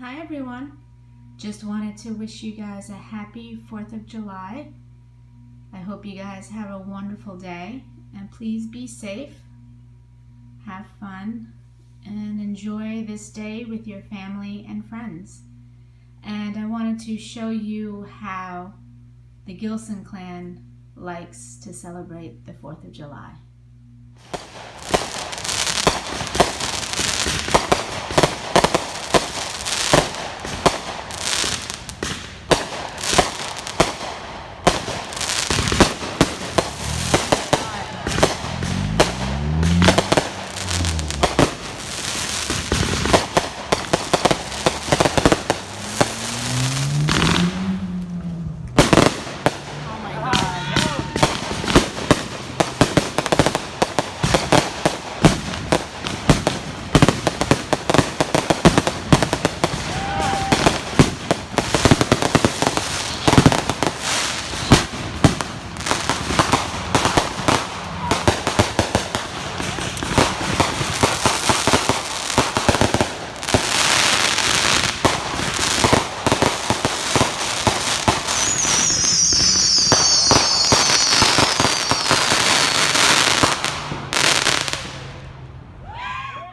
Hi everyone. Just wanted to wish you guys a happy 4th of July. I hope you guys have a wonderful day, and please be safe, have fun, and enjoy this day with your family and friends. And I wanted to show you how the Gilson clan likes to celebrate the 4th of July.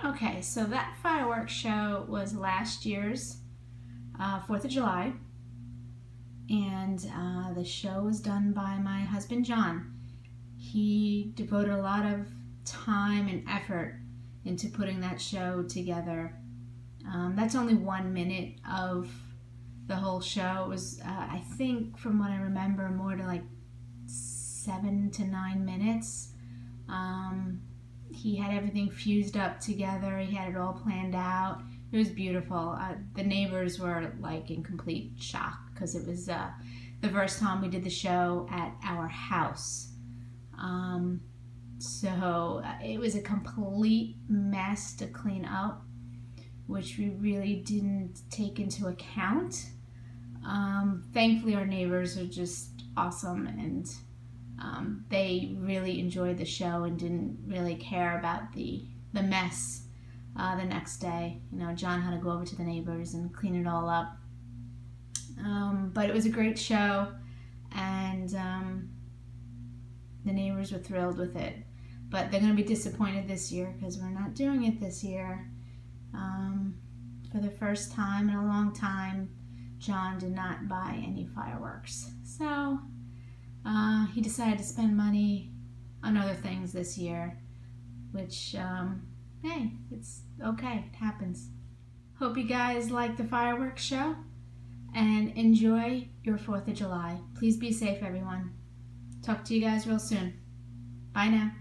Okay, so that fireworks show was last year's 4th of July, and the show was done by my husband John. He devoted a lot of time and effort into putting that show together. That's only 1 minute of the whole show. It was, I think, from what I remember, more to like 7 to 9 minutes. He had everything fused up together. He had it all planned out. It was beautiful. The neighbors were like in complete shock because it was the first time we did the show at our house. So it was a complete mess to clean up, which we really didn't take into account. Thankfully, our neighbors are just awesome, and they really enjoyed the show and didn't really care about the mess the next day. You know, John had to go over to the neighbors and clean it all up. But it was a great show, and the neighbors were thrilled with it. But they're going to be disappointed this year because we're not doing it this year. For the first time in a long time, John did not buy any fireworks. So he decided to spend money on other things this year, which, hey, it's okay, it happens. Hope you guys like the fireworks show and enjoy your 4th of July. Please be safe, everyone. Talk to you guys real soon. Bye now.